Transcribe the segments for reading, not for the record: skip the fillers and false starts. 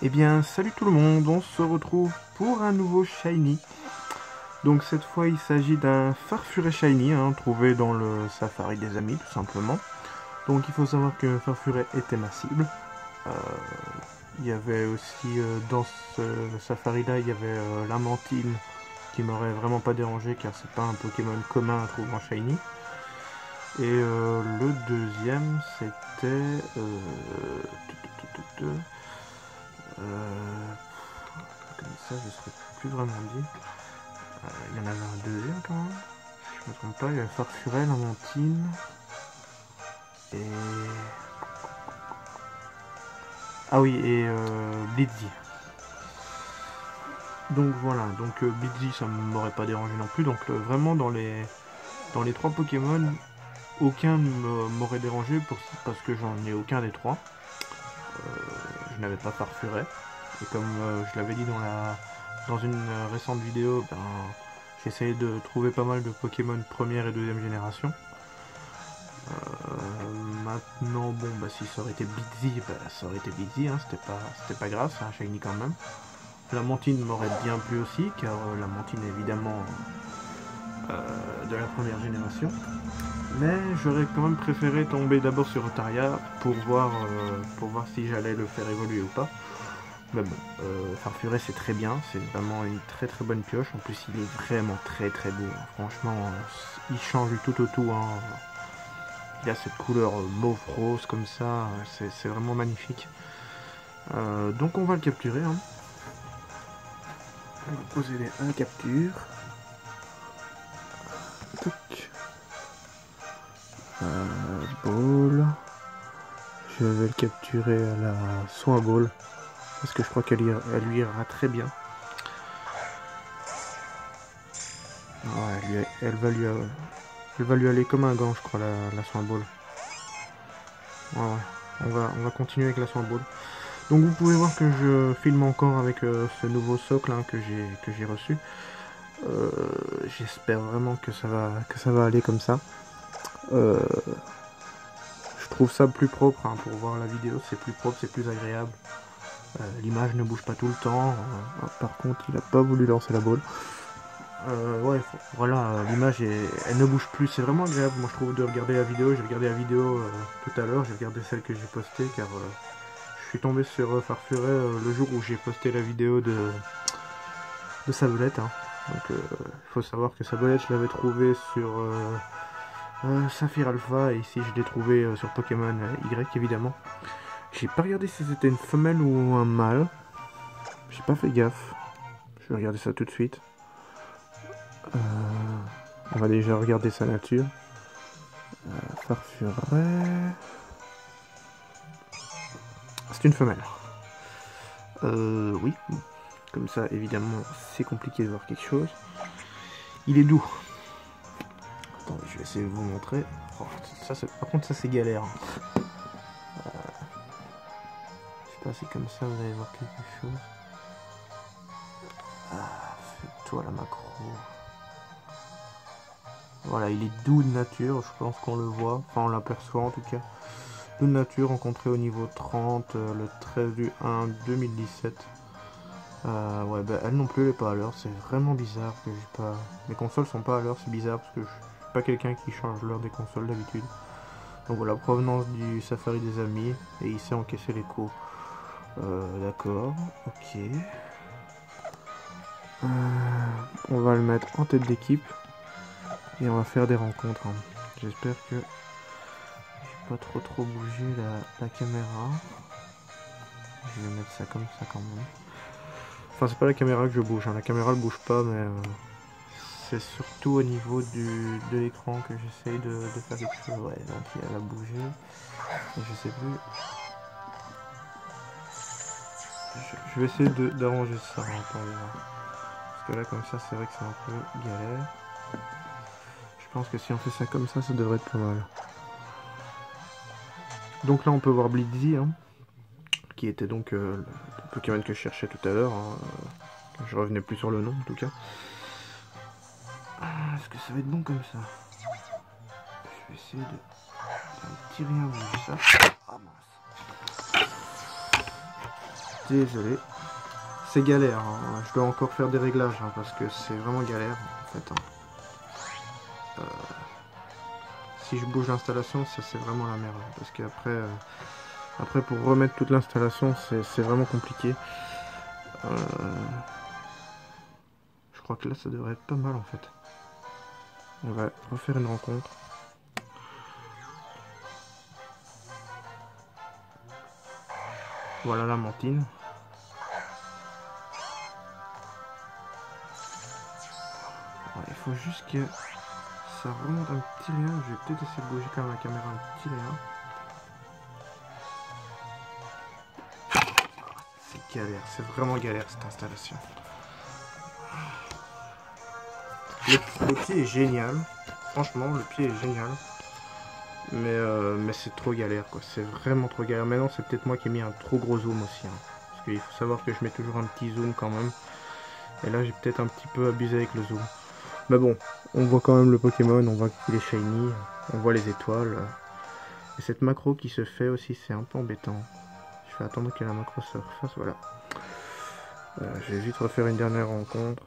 Eh bien, salut tout le monde, on se retrouve pour un nouveau Shiny. Donc cette fois, il s'agit d'un Farfuré Shiny, trouvé dans le Safari des Amis, tout simplement. Donc il faut savoir que Farfuré était ma cible. Euh, il y avait aussi, dans ce Safari-là, il y avait Lamantine, qui m'aurait vraiment pas dérangé, car c'est pas un Pokémon commun à trouver en Shiny. Et le deuxième, c'était... comme ça, je ne serais plus vraiment dit. Il y en avait un deuxième quand même. Je me trompe pas, il y avait Farfurel, Lamantine. Et. Ah oui, et Blitzy. Donc voilà, donc Blitzy ça m'aurait pas dérangé non plus. Donc vraiment dans les trois Pokémon, aucun m'aurait dérangé parce que j'en ai aucun des trois. Je n'avais pas Farfurel. Et comme je l'avais dit dans une récente vidéo, ben, j'essayais de trouver pas mal de Pokémon première et deuxième génération. Maintenant, bon, bah si ça aurait été Blitzy, bah, ça aurait été Blitzy, c'était pas grave, c'est un shiny quand même. La Mantine m'aurait bien plu aussi, car la Mantine est évidemment de la première génération. Mais j'aurais quand même préféré tomber d'abord sur Otaria pour voir si j'allais le faire évoluer ou pas. Mais bon, Farfuré c'est très bien, c'est vraiment une très très bonne pioche. En plus, il est vraiment très très beau. Franchement, il change du tout au tout. Il a cette couleur mauve rose comme ça, c'est vraiment magnifique. Donc on va le capturer. On va poser un capture. Toc. Ball. Je vais le capturer à la soin ball. Parce que je crois qu'elle lui ira très bien. Ouais, elle va lui aller comme un gant, je crois, la soin ball. Ouais, on va continuer avec la soin ball. Donc vous pouvez voir que je filme encore avec ce nouveau socle que j'ai reçu. J'espère vraiment que ça va aller comme ça. Je trouve ça plus propre pour voir la vidéo, c'est plus propre, c'est plus agréable. L'image ne bouge pas tout le temps. Par contre, il a pas voulu lancer la balle. Ouais, voilà, l'image elle ne bouge plus, c'est vraiment agréable. Moi je trouve de regarder la vidéo. J'ai regardé la vidéo tout à l'heure, j'ai regardé celle que j'ai postée car je suis tombé sur Farfuré le jour où j'ai posté la vidéo de Sablette. Donc il faut savoir que Sablette je l'avais trouvé sur Saphir Alpha, et ici je l'ai trouvé sur Pokémon Y évidemment. J'ai pas regardé si c'était une femelle ou un mâle. J'ai pas fait gaffe. Je vais regarder ça tout de suite. On va déjà regarder sa nature. Farfuret. C'est une femelle. Oui. Comme ça, évidemment, c'est compliqué de voir quelque chose. Il est doux. Attends, je vais essayer de vous montrer. Oh, par contre, ça c'est galère. Je sais pas si comme ça vous allez voir quelque chose. Ah, fais-toi la macro. Voilà, il est doux de nature, je pense qu'on le voit, enfin on l'aperçoit en tout cas. Doux de nature, rencontré au niveau 30, le 13 du 1 2017. Ouais, bah elle non plus elle est pas à l'heure, c'est vraiment bizarre que j'ai pas... Les consoles sont pas à l'heure, c'est bizarre parce que je suis pas quelqu'un qui change l'heure des consoles d'habitude. Donc voilà, provenance du Safari des Amis, et il sait encaisser l'écho. D'accord, ok. On va le mettre en tête d'équipe. Et on va faire des rencontres. J'espère que je vais pas trop bouger la caméra. Je vais mettre ça comme ça quand même. Enfin, c'est pas la caméra que je bouge. La caméra elle bouge pas, mais c'est surtout au niveau de l'écran que j'essaye de faire quelque chose. Ouais, donc elle a bougé. Et je sais plus. Je vais essayer d'arranger ça. Attendez. Parce que là, comme ça, c'est vrai que c'est un peu galère. Je pense que si on fait ça comme ça devrait être pas mal. Donc là, on peut voir Blitzy, qui était donc le Pokémon que je cherchais tout à l'heure. Je revenais plus sur le nom, en tout cas. Est-ce que ça va être bon comme ça? Je vais essayer de tirer un bout de ça. Ah mince. désolé. C'est galère, hein. Je dois encore faire des réglages, hein, parce que c'est vraiment galère, en fait. Hein. Si je bouge l'installation, ça c'est vraiment la merde, parce qu'après, après pour remettre toute l'installation, c'est vraiment compliqué. Je crois que là, ça devrait être pas mal, en fait. On va refaire une rencontre. Voilà la mantine. Il faut juste que ça remonte un petit rien. Je vais peut-être essayer de bouger quand même la caméra un petit rien. C'est galère, c'est vraiment galère cette installation. Le pied est génial. Franchement, le pied est génial. Mais c'est trop galère, quoi. C'est vraiment trop galère. Maintenant, c'est peut-être moi qui ai mis un trop gros zoom aussi. Hein. Parce qu'il faut savoir que je mets toujours un petit zoom quand même. Et là, j'ai peut-être un petit peu abusé avec le zoom. Mais bon, on voit quand même le Pokémon, on voit qu'il est shiny, on voit les étoiles. Et cette macro qui se fait aussi, c'est un peu embêtant. Je vais attendre que la macro se refasse, voilà. Je vais vite refaire une dernière rencontre.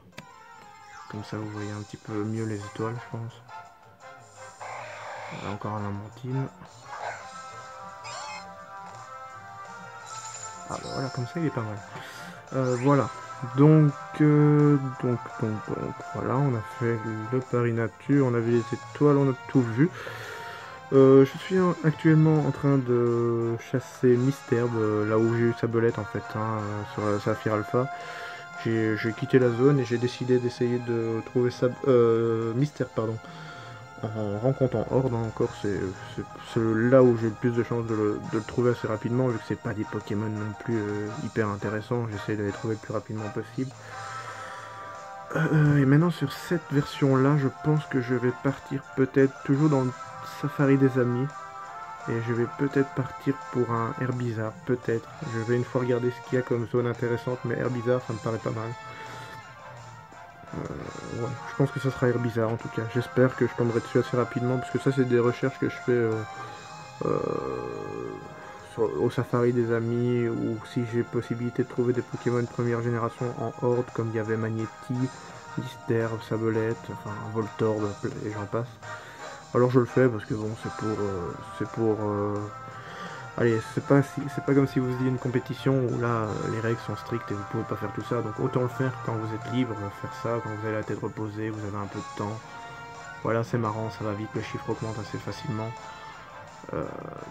Comme ça, vous voyez un petit peu mieux les étoiles, je pense. Là, encore un lamantine. Ah bah voilà, comme ça, il est pas mal. Voilà. Donc, voilà, on a fait le pari nature, on avait les étoiles, on a tout vu. Je suis actuellement en train de chasser Misterbe, là où j'ai eu sa belette en fait, hein, sur la Saphir Alpha. J'ai quitté la zone et j'ai décidé d'essayer de trouver Misterbe, pardon, en rencontrant Horde. Hein, encore, c'est là où j'ai le plus de chances de le trouver assez rapidement, vu que c'est pas des Pokémon non plus hyper intéressants. J'essaie de les trouver le plus rapidement possible. Et maintenant sur cette version là, je pense que je vais partir peut-être toujours dans le Safari des Amis. Et je vais peut-être partir pour un Herbizarre, peut-être. Je vais une fois regarder ce qu'il y a comme zone intéressante, mais Herbizarre ça me paraît pas mal. Ouais, je pense que ça sera Herbizarre en tout cas. J'espère que je tomberai dessus assez rapidement, parce que ça c'est des recherches que je fais au Safari des Amis, ou si j'ai possibilité de trouver des Pokémon de première génération en Horde, comme il y avait Magnéti, Misterbe, Sablette, enfin Voltorb, et j'en passe. Alors je le fais parce que bon, c'est pour allez, c'est pas comme si vous faisiez une compétition où là les règles sont strictes et vous pouvez pas faire tout ça, donc autant le faire quand vous êtes libre, faire ça quand vous avez la tête reposée, vous avez un peu de temps. Voilà, c'est marrant, ça va vite, le chiffre augmente assez facilement.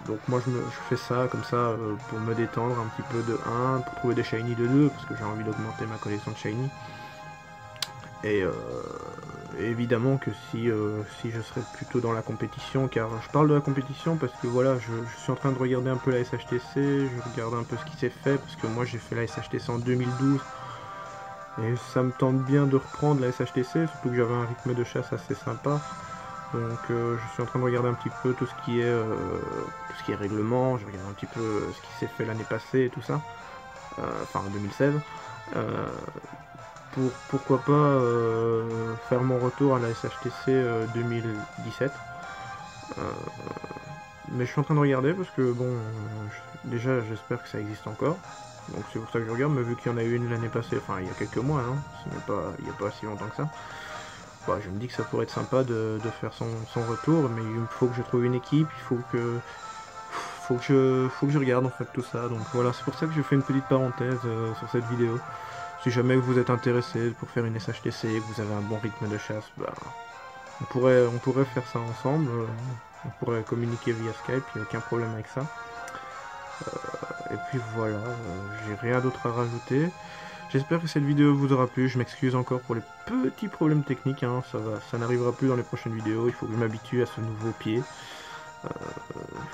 Donc moi je fais ça comme ça pour me détendre un petit peu de 1, pour trouver des shiny de 2, parce que j'ai envie d'augmenter ma collection de shiny. Et évidemment que si je serais plutôt dans la compétition, car je parle de la compétition parce que voilà, je suis en train de regarder un peu la SHTC, je regarde un peu ce qui s'est fait, parce que moi j'ai fait la SHTC en 2012, et ça me tente bien de reprendre la SHTC, surtout que j'avais un rythme de chasse assez sympa. Donc je suis en train de regarder un petit peu tout ce qui est règlement, je regarde un petit peu ce qui s'est fait l'année passée et tout ça, enfin en 2016. Pourquoi pas faire mon retour à la SHTC 2017. Mais je suis en train de regarder parce que bon, déjà j'espère que ça existe encore. Donc c'est pour ça que je regarde, mais vu qu'il y en a eu une l'année passée, enfin il y a quelques mois, hein, il n'y a pas si longtemps que ça. Bah, je me dis que ça pourrait être sympa de faire son retour, mais il faut que je trouve une équipe, il faut que je regarde en fait tout ça. Donc voilà, c'est pour ça que je fais une petite parenthèse sur cette vidéo. Si jamais vous êtes intéressé pour faire une SHTC, que vous avez un bon rythme de chasse, bah, on pourrait faire ça ensemble, on pourrait communiquer via Skype, il n'y a aucun problème avec ça. Et puis voilà, j'ai rien d'autre à rajouter. J'espère que cette vidéo vous aura plu, je m'excuse encore pour les petits problèmes techniques, hein. Ça n'arrivera plus dans les prochaines vidéos, il faut que je m'habitue à ce nouveau pied. Il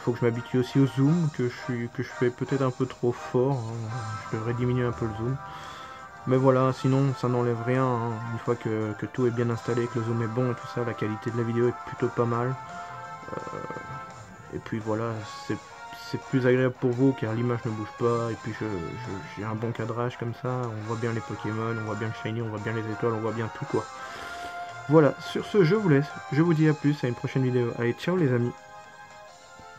faut que je m'habitue aussi au zoom, que je fais peut-être un peu trop fort, hein. Je devrais diminuer un peu le zoom. Mais voilà, sinon ça n'enlève rien, hein. Une fois que tout est bien installé, que le zoom est bon et tout ça, la qualité de la vidéo est plutôt pas mal. Et puis voilà, c'est plus agréable pour vous car l'image ne bouge pas, et puis j'ai un bon cadrage comme ça, on voit bien les Pokémon, on voit bien le shiny, on voit bien les étoiles, on voit bien tout quoi. Voilà, sur ce je vous laisse, je vous dis à plus, à une prochaine vidéo. Allez, ciao les amis.